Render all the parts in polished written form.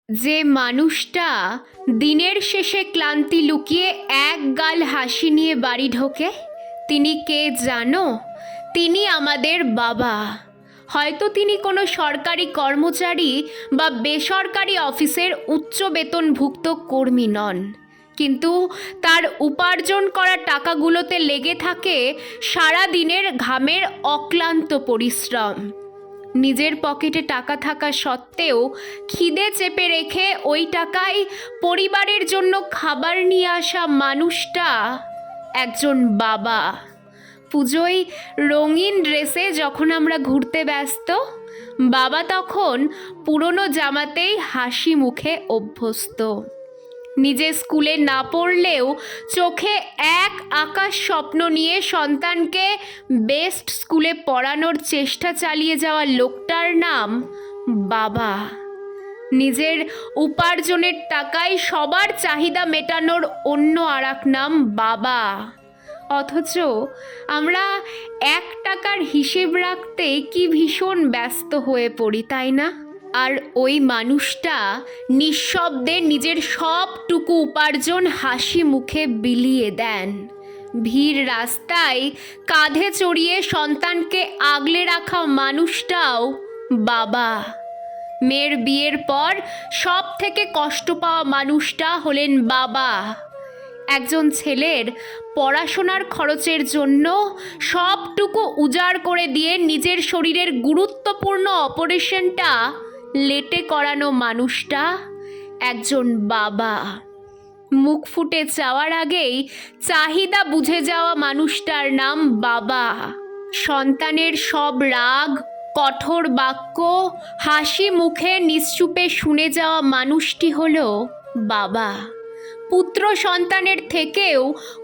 যে মানুষটা দিনের শেষে ক্লান্তি লুকিয়ে এক গাল হাসি নিয়ে বাড়ি ঢোকে, তিনি কে জানো? তিনি আমাদের বাবা। হয়তো তিনি কোনো সরকারি কর্মচারী বা বেসরকারি অফিসের উচ্চ বেতনভুক্ত কর্মী নন, কিন্তু তার উপার্জন করা টাকাগুলোতে লেগে থাকে সারা দিনের ঘামের অক্লান্ত পরিশ্রম। নিজের পকেটে টাকা থাকা সত্ত্বেও খিদে চেপে রেখে ওই টাকায় পরিবারের জন্য খাবার নিয়ে আসা মানুষটা একজন বাবা। পুজোয় রঙিন ড্রেসে যখন আমরা ঘুরতে ব্যস্ত, বাবা তখন পুরনো জামাতেই হাসি মুখে অভ্যস্ত। নিজে স্কুলে না পড়লেও চোখে এক আকাশ স্বপ্ন নিয়ে সন্তানকে বেস্ট স্কুলে পড়ানোর চেষ্টা চালিয়ে যাওয়া লোকটার নাম বাবা। নিজের উপার্জনের টাকায় সবার চাহিদা মেটানোর অন্য আর এক নাম বাবা। অথচ আমরা 1 টাকার হিসেব রাখতে কি ভীষণ ব্যস্ত হয়ে পড়ি, তাই না? আর ওই মানুষটা নিঃশব্দে নিজের সবটুকু উপার্জন হাসি মুখে বিলিয়ে দেন। ভিড় রাস্তায় কাঁধে চড়িয়ে সন্তানকে আগলে রাখা মানুষটাও বাবা। মেয়ের বিয়ের পর সব থেকে কষ্ট পাওয়া মানুষটা হলেন বাবা। একজন ছেলের পড়াশোনার খরচের জন্য সবটুকু উজাড় করে দিয়ে নিজের শরীরের গুরুত্বপূর্ণ অপারেশনটা লেটে করানো মানুষটা একজন বাবা। মুখ ফুটে চাওয়ার আগেই চাহিদা বুঝে যাওয়া মানুষটার নাম বাবা। সন্তানের সব রাগ, কঠোর বাক্য হাসি মুখে নিশ্চুপে শুনে যাওয়া মানুষটি হলো বাবা। পুত্র সন্তানের থেকেও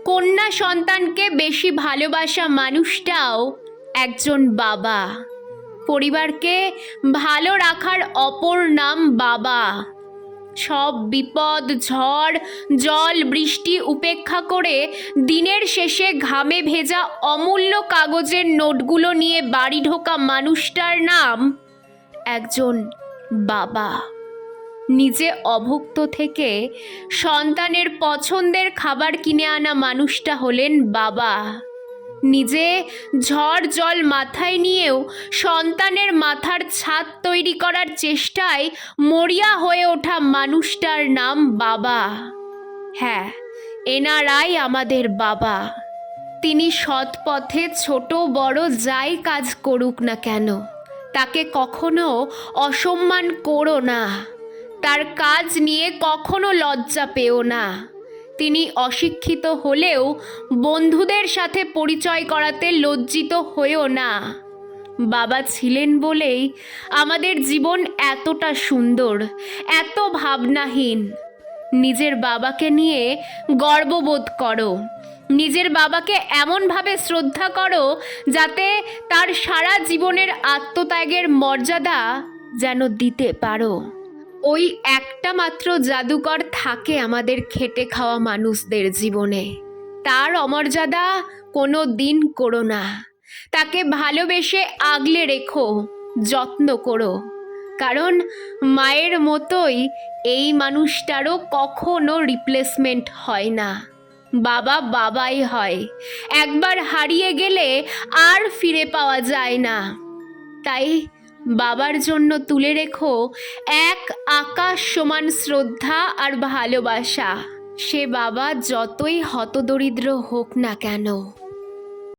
কন্যা সন্তানকে বেশি ভালোবাসা মানুষটাও একজন বাবা। পরিবারকে ভালো রাখার অপর নাম বাবা। সব বিপদ, ঝড়, জল, বৃষ্টি উপেক্ষা করে দিনের শেষে ঘামে ভেজা অমূল্য কাগজের নোটগুলো নিয়ে বাড়ি ঢোকা মানুষটার নাম একজন বাবা। নিজে অভুক্ত থেকে সন্তানের পছন্দের খাবার কিনে আনা মানুষটা হলেন বাবা। নিজে ঝড় জল মাথায় নিয়েও সন্তানের মাথার ছাদ তৈরি করার চেষ্টায় মরিয়া হয়ে ওঠা মানুষটার নাম বাবা। হ্যাঁ, এনারাই আমাদের বাবা। তিনি সৎ পথে ছোট বড় যাই কাজ করুক না কেন, তাকে কখনো অসম্মান করো না। তার কাজ নিয়ে কখনো লজ্জা পেও না। তিনি অশিক্ষিত হলেও বন্ধুদের সাথে পরিচয় করাতে লজ্জিত হয়েও না। বাবা ছিলেন বলেই আমাদের জীবন এতটা সুন্দর, এত ভাবনাহীন। নিজের বাবাকে নিয়ে গর্ববোধ করো। নিজের বাবাকে এমনভাবে শ্রদ্ধা করো যাতে তার সারা জীবনের আত্মত্যাগের মর্যাদা যেন দিতে পারো। ওই একটা মাত্র জাদুকর থাকে আমাদের খেটে খাওয়া মানুষদের জীবনে। তার অমর্যাদা কোনো দিন করো না। তাকে ভালোবেসে আগলে রেখো, যত্ন করো। কারণ মায়ের মতোই এই মানুষটারও কখনো রিপ্লেসমেন্ট হয় না। বাবা বাবাই হয়। একবার হারিয়ে গেলে আর ফিরে পাওয়া যায় না। তাই বাবার জন্য তুলে রেখো এক আকাশ সমান শ্রদ্ধা আর ভালোবাসা। সে বাবা যতই হতদরিদ্র হোক না কেন।